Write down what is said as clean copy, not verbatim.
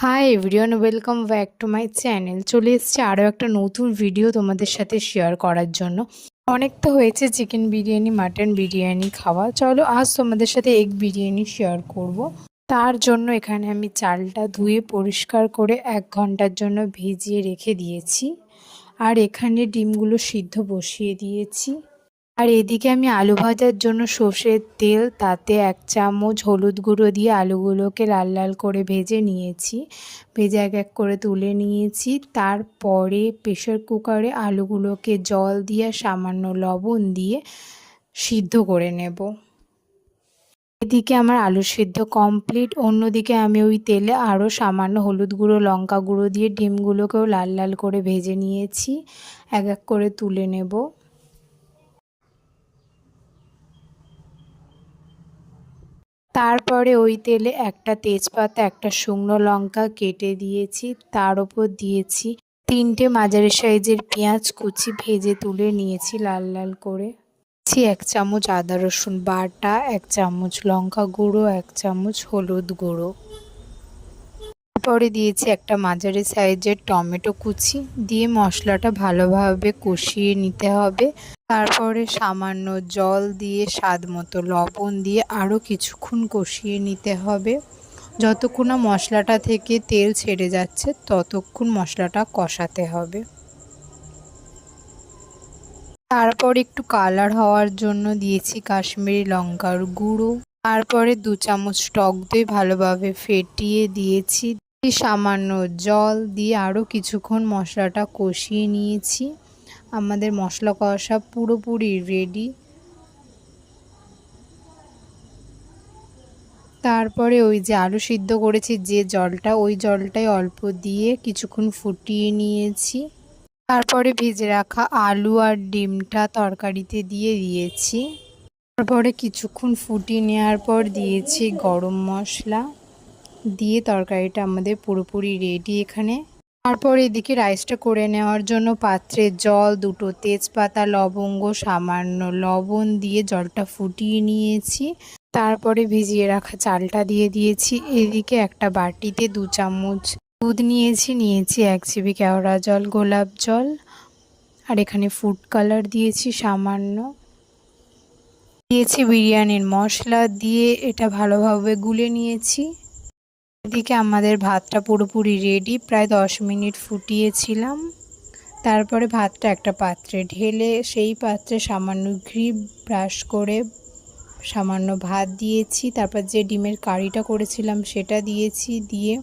Hi everyone, welcome back to my channel. চলে এসেছি আরও একটা নতুন ভিডিও তোমাদের সাথে শেয়ার করার জন্য। অনেক তো হয়েছে চিকেন বিরিয়ানি, মাটন বিরিয়ানি খাওয়া। চলো আজ তোমাদের সাথে এগ বিরিয়ানি শেয়ার করব। তার জন্য এখানে আমি চালটা ধুয়ে পরিষ্কার করে 1 ঘন্টার জন্য ভিজিয়ে রেখে দিয়েছি। আর এখানে ডিমগুলো সিদ্ধ বসিয়ে দিয়েছি। আর এদিকে আমি আলু ভাজার জন্য সর্ষের তেল, তাতে 1 চামচ হলুদ গুঁড়ো দিয়ে আলুগুলোকে লাল লাল করে ভেজে নিয়েছি। ভেজে এক এক করে তুলে নিয়েছি। তারপরে প্রেসার কুকারে আলুগুলোকে জল দিয়ে সামান্য লবণ দিয়ে সিদ্ধ করে নেব। এদিকে আমার আলু সিদ্ধ কমপ্লিট। অন্যদিকে আমি ওই তেলে আরও সামান্য হলুদ গুঁড়ো, লঙ্কা গুঁড়ো দিয়ে ডিমগুলোকেও লাল লাল করে ভেজে নিয়েছি। এক এক করে তুলে নেব। তারপরে ওই তেলে একটা তেজপাতা, একটা শুকনো লঙ্কা কেটে দিয়েছি। তার ওপর দিয়েছি 3টে মাঝারি সাইজের পেঁয়াজ কুচি ভেজে তুলে নিয়েছি লাল লাল করে। 1 চামচ আদা রসুন বাটা, 1 চামচ লঙ্কা গুঁড়ো, 1 চামচ হলুদ গুঁড়ো। তারপরে দিয়েছি একটা মাঝারি সাইজের টমেটো কুচি দিয়ে মশলাটা ভালোভাবে কষিয়ে নিতে হবে। তারপরে সামান্য জল দিয়ে স্বাদ মতো লবণ দিয়ে আরও কিছুক্ষণ কষিয়ে নিতে হবে। যতক্ষণ না মশলাটা থেকে তেল ছেড়ে যাচ্ছে ততক্ষণ মশলাটা কষাতে হবে। তারপর একটু কালার হওয়ার জন্য দিয়েছি কাশ্মীরি লঙ্কার গুঁড়ো। তারপরে 2 চামচ টক দই ভালোভাবে ফেটিয়ে দিয়েছি। সামান্য জল দিয়ে আরও কিছুক্ষণ মশলাটা কষিয়ে নিয়েছি। আমাদের মশলা কষা পুরোপুরি রেডি। তারপরে ওই যে আলু সিদ্ধ করেছি যে জলটা, ওই জলটাই অল্প দিয়ে কিছুক্ষণ ফুটিয়ে নিয়েছি। তারপরে ভেজে রাখা আলু আর ডিমটা তরকারিতে দিয়ে দিয়েছি। তারপরে কিছুক্ষণ ফুটিয়ে নেওয়ার পর দিয়েছি গরম মশলা দিয়ে তরকারিটা আমাদের পুরোপুরি রেডি এখানে। তারপর এদিকে রাইসটা করে নেওয়ার জন্য পাত্রে জল, 2টো তেজপাতা, লবঙ্গ, সামান্য লবণ দিয়ে জলটা ফুটিয়ে নিয়েছি। তারপরে ভিজিয়ে রাখা চালটা দিয়ে দিয়েছি। এদিকে একটা বাটিতে 2 চামচ দুধ নিয়েছি 1 চিবি কেওড়া জল, গোলাপ জল আর এখানে ফুড কালার দিয়েছি সামান্য। দিয়েছি বিরিয়ানির মশলা দিয়ে এটা ভালোভাবে গুলে নিয়েছি। এদিকে আমাদের ভাতটা পুরোপুরি রেডি। প্রায় 10 মিনিট ফুটিয়েছিলাম। তারপরে ভাতটা একটা পাত্রে ঢেলে সেই পাত্রে সামান্য ঘি ব্রাশ করে সামান্য ভাত দিয়েছি। তারপর যে ডিমের কারিটা করেছিলাম সেটা দিয়েছি। দিয়ে